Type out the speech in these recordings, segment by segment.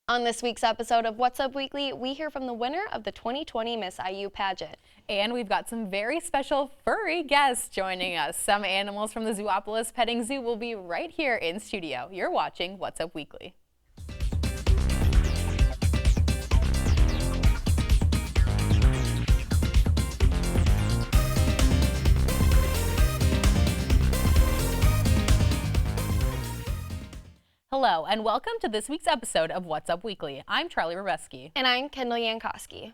On this week's episode of What's Up Weekly, we hear from the winner of the 2020 Miss IU pageant. And we've got some very special furry guests joining us. Some animals from the Zoopolis Petting Zoo will be right here in studio. You're watching What's Up Weekly. Hello, and welcome to this week's episode of What's Up Weekly. I'm Charlie Rubeski. And I'm Kendall Yankowski.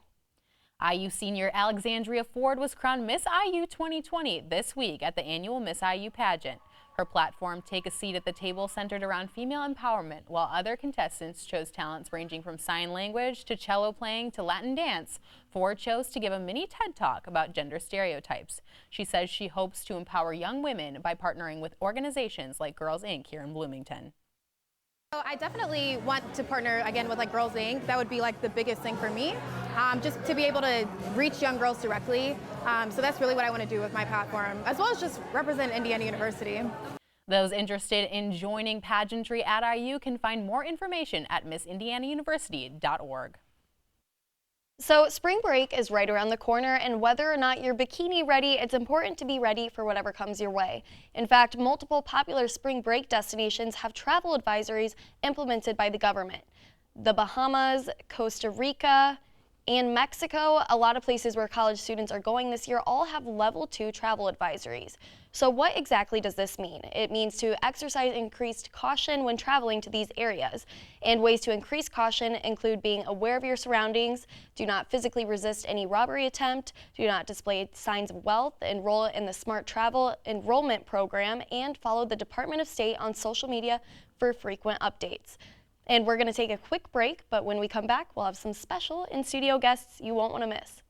IU senior Alexandria Ford was crowned Miss IU 2020 this week at the annual Miss IU pageant. Her platform, Take a Seat at the Table, centered around female empowerment, while other contestants chose talents ranging from sign language to cello playing to Latin dance. Ford chose to give a mini TED Talk about gender stereotypes. She says she hopes to empower young women by partnering with organizations like Girls Inc. here in Bloomington. I definitely want to partner again with Girls Inc. That would be the biggest thing for me, just to be able to reach young girls directly. So that's really what I want to do with my platform, as well as just represent Indiana University. Those interested in joining pageantry at IU can find more information at missindianauniversity.org. So spring break is right around the corner, and whether or not you're bikini ready, it's important to be ready for whatever comes your way. In fact, multiple popular spring break destinations have travel advisories implemented by the government. The Bahamas, Costa Rica, and Mexico, a lot of places where college students are going this year, all have level 2 travel advisories. So what exactly does this mean? It means to exercise increased caution when traveling to these areas. And ways to increase caution include being aware of your surroundings, do not physically resist any robbery attempt, do not display signs of wealth, enroll in the Smart Travel Enrollment Program, and follow the Department of State on social media for frequent updates. And we're going to take a quick break, but when we come back, we'll have some special in-studio guests you won't want to miss.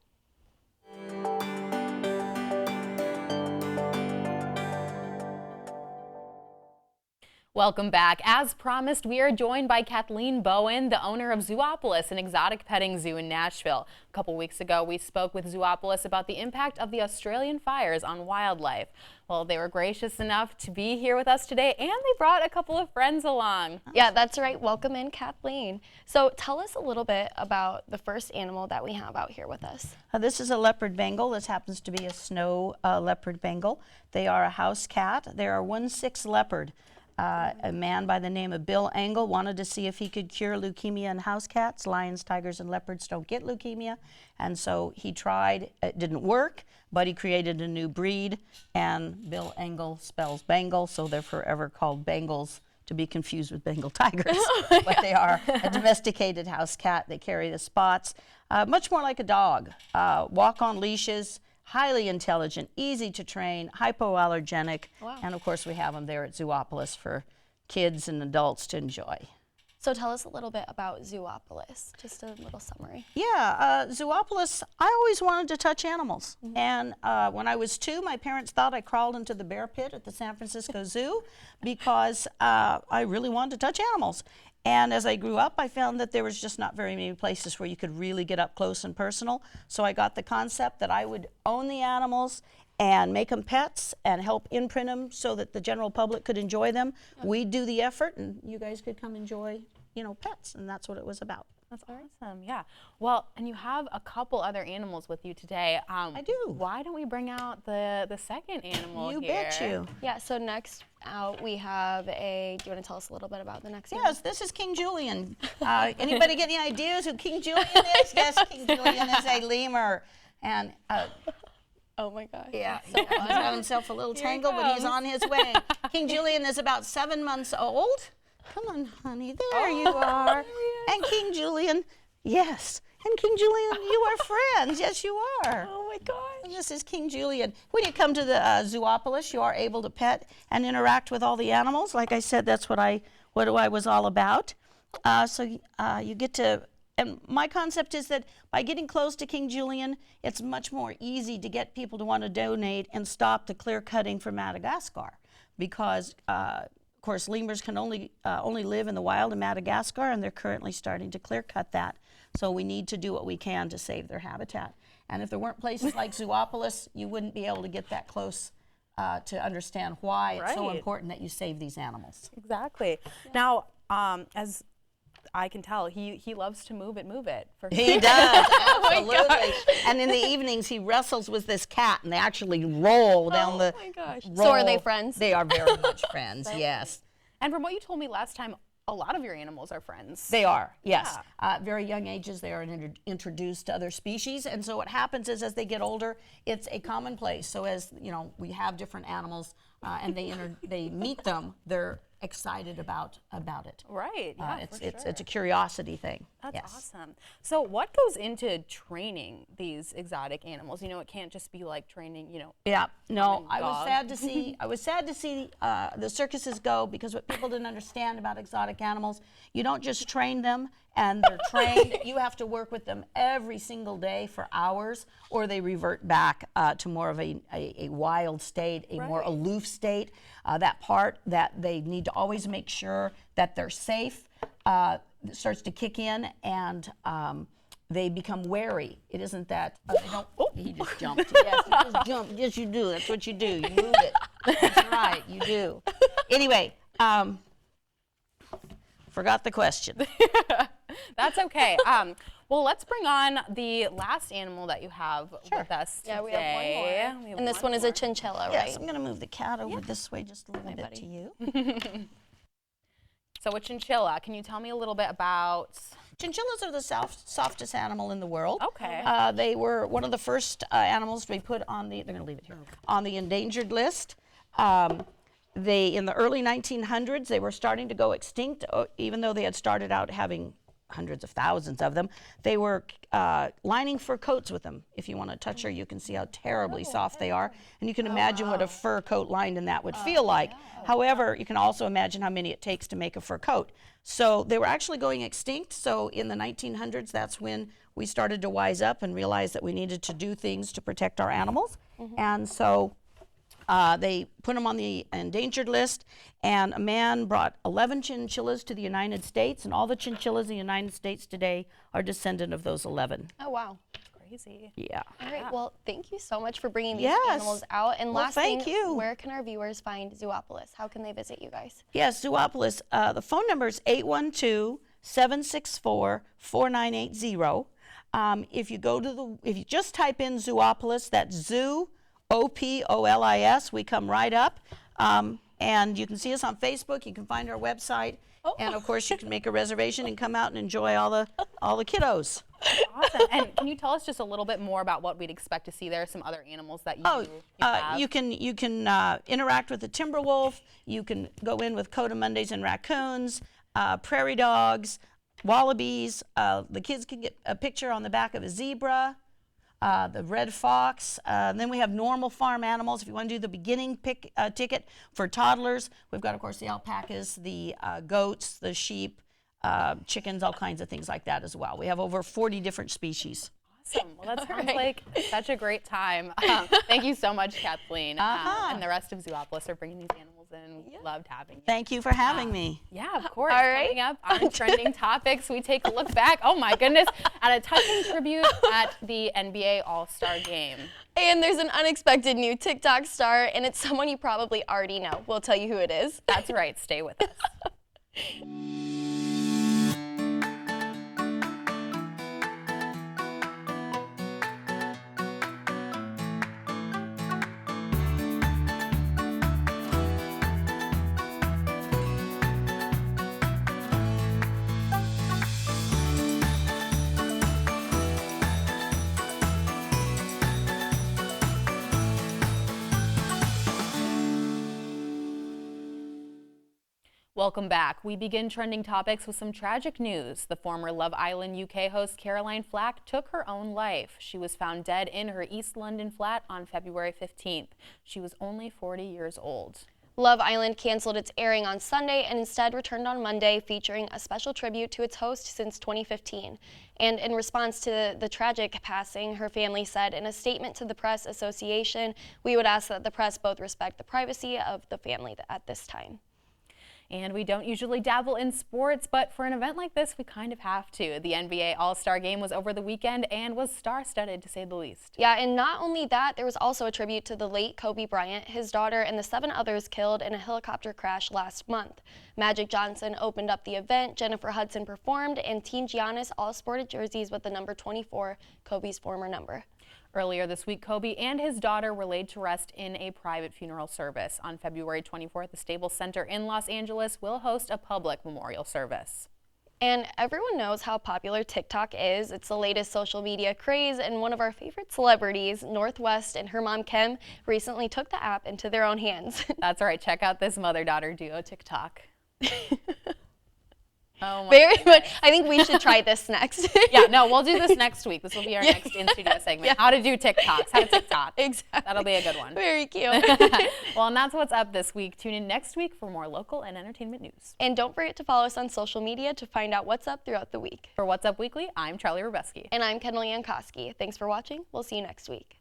Welcome back. As promised, we are joined by Kathleen Bowen, the owner of Zoopolis, an exotic petting zoo in Nashville. A couple weeks ago, we spoke with Zoopolis about the impact of the Australian fires on wildlife. Well, they were gracious enough to be here with us today, and they brought a couple of friends along. Yeah, that's right. Welcome in, Kathleen. So tell us a little bit about the first animal that we have out here with us. This is a leopard Bengal. This happens to be a snow leopard Bengal. They are a house cat. They are 1/6 leopard. A man by the name of Bill Engel wanted to see if he could cure leukemia in house cats. Lions, tigers, and leopards don't get leukemia. And so he tried. It didn't work, but he created a new breed. And Bill Engel spells Bengal, so they're forever called Bengals, to be confused with Bengal tigers. But they are a domesticated house cat. They carry the spots, much more like a dog. Walk on leashes. Highly intelligent, easy to train, hypoallergenic, wow. And of course we have them there at Zoopolis for kids and adults to enjoy. So tell us a little bit about Zoopolis, just a little summary. Yeah, Zoopolis, I always wanted to touch animals. Mm-hmm. And when I was 2, my parents thought I crawled into the bear pit at the San Francisco Zoo because I really wanted to touch animals. And as I grew up, I found that there was just not very many places where you could really get up close and personal. So I got the concept that I would own the animals and make them pets and help imprint them so that the general public could enjoy them. Yep. We'd do the effort and you guys could come enjoy, pets, and that's what it was about. That's awesome, yeah. Well, and you have a couple other animals with you today. I do. Why don't we bring out the second animal here? You bet you. Yeah, so next out we have do you want to tell us a little bit about the next animal? Yes, this is King Julian. Anybody get any ideas who King Julian is? Yes, King Julian is a lemur. And oh my gosh. Yeah, he's got himself a little tangle, but he's on his way. King Julian is about 7 months old. Come on, honey, there you are. And King Julian, yes. And King Julian, you are friends. Yes, you are. Oh my gosh. This is King Julian. When you come to the Zoopolis, you are able to pet and interact with all the animals. Like I said, that's what I was all about. So you get to, and my concept is that by getting close to King Julian, it's much more easy to get people to want to donate and stop the clear cutting for Madagascar, because of course, lemurs can only live in the wild in Madagascar, and they're currently starting to clear cut that. So we need to do what we can to save their habitat. And if there weren't places like Zoopolis, you wouldn't be able to get that close to understand why it's so important that you save these animals. Exactly. Yeah. Now, as I can tell he loves to move it for sure. He does, absolutely. gosh. And in the evenings, he wrestles with this cat, and they actually roll down the. Oh my gosh. Roll. So are they friends? They are very much friends. Yes. And from what you told me last time, a lot of your animals are friends. They are, yes. Very young ages, they are introduced to other species, and so what happens is as they get older, it's a commonplace. So as you know, we have different animals, and they meet them, they're excited about it. Right. Yeah, It's a curiosity thing. That's yes. awesome. So what goes into training these exotic animals? You know, it can't just be like training, you know. Yeah, no, I was dog. sad to see. I was sad to see the circuses go, because what people didn't understand about exotic animals, you don't just train them and they're trained. You have to work with them every single day for hours, or they revert back to more of a wild state, a more aloof state. That part that they need to always make sure that they're safe starts to kick in, and they become wary. It isn't that they don't. Oh, he just jumped. Yes, he just jumped. Yes, you do. That's what you do. You move it. That's right. You do. Anyway, forgot the question. That's okay. Well, let's bring on the last animal that you have with us today. Yeah, we have one more. We have And this one is a more. chinchilla, Yes, right? I'm going to move the cat over this way just a little bit buddy. to you. So a chinchilla, can you tell me a little bit about? Chinchillas are the softest animal in the world. Okay. They were one of the first animals to be put on the, they're going to leave it here, on the endangered list. In the early 1900s, they were starting to go extinct, even though they had started out having hundreds of thousands of them. They were lining fur coats with them. If you want to touch her, you can see how terribly soft they are. And you can imagine what a fur coat lined in that would feel like. However, you can also imagine how many it takes to make a fur coat. So they were actually going extinct. So in the 1900s, that's when we started to wise up and realize that we needed to do things to protect our animals. And so they put them on the endangered list, and a man brought 11 chinchillas to the United States, and all the chinchillas in the United States today are descendant of those 11. Oh, wow. Crazy. Yeah. All right, well, thank you so much for bringing these Yes. animals out. And Well, last thank thing, you. where can our viewers find Zoopolis? How can they visit you guys? Yes, Zoopolis. The phone number is 812-764-4980. If you go to if you just type in Zoopolis, that's Zoo, Opolis, we come right up. And you can see us on Facebook. You can find our website. And of course, you can make a reservation and come out and enjoy all the kiddos. Awesome. And can you tell us just a little bit more about what we'd expect to see there? Some other animals that you have? You can interact with the timber wolf. You can go in with Coda Mondays and raccoons, prairie dogs, wallabies. The kids can get a picture on the back of a zebra, the red fox. Then we have normal farm animals. If you want to do the beginning ticket for toddlers, we've got, of course, the alpacas, the goats, the sheep, chickens, all kinds of things like that as well. We have over 40 different species. Awesome. Well, that sounds like such a great time. Thank you so much, Kathleen, and the rest of Zoopolis for bringing these animals in. We loved having you. Thank you for having me. Yeah, of course. All right. Coming up on Trending Topics, we take a look back, oh my goodness, at a touching tribute at the NBA All-Star Game. And there's an unexpected new TikTok star, and it's someone you probably already know. We'll tell you who it is. That's right. Stay with us. Welcome back. We begin Trending Topics with some tragic news. The former Love Island UK host Caroline Flack took her own life. She was found dead in her East London flat on February 15th. She was only 40 years old. Love Island canceled its airing on Sunday and instead returned on Monday, featuring a special tribute to its host since 2015. And in response to the tragic passing, her family said in a statement to the Press Association, "We would ask that the press both respect the privacy of the family at this time." And we don't usually dabble in sports, but for an event like this, we kind of have to. The NBA All-Star Game was over the weekend and was star-studded, to say the least. Yeah, and not only that, there was also a tribute to the late Kobe Bryant, his daughter, and the 7 others killed in a helicopter crash last month. Magic Johnson opened up the event, Jennifer Hudson performed, and Team Giannis all sported jerseys with the number 24, Kobe's former number. Earlier this week, Kobe and his daughter were laid to rest in a private funeral service. On February 24th, the Staples Center in Los Angeles will host a public memorial service. And everyone knows how popular TikTok is. It's the latest social media craze, and one of our favorite celebrities, Northwest and her mom Kim, recently took the app into their own hands. That's right. Check out this mother-daughter duo TikTok. Oh my Very much. I think we should try this next. Yeah, no, we'll do this next week. This will be our next in-studio segment. Yeah. How to do TikToks. How to TikTok. Exactly. That'll be a good one. Very cute. Well, and that's what's up this week. Tune in next week for more local and entertainment news. And don't forget to follow us on social media to find out what's up throughout the week. For What's Up Weekly, I'm Charlie Rubeski. And I'm Kendall and Charlee. Thanks for watching. We'll see you next week.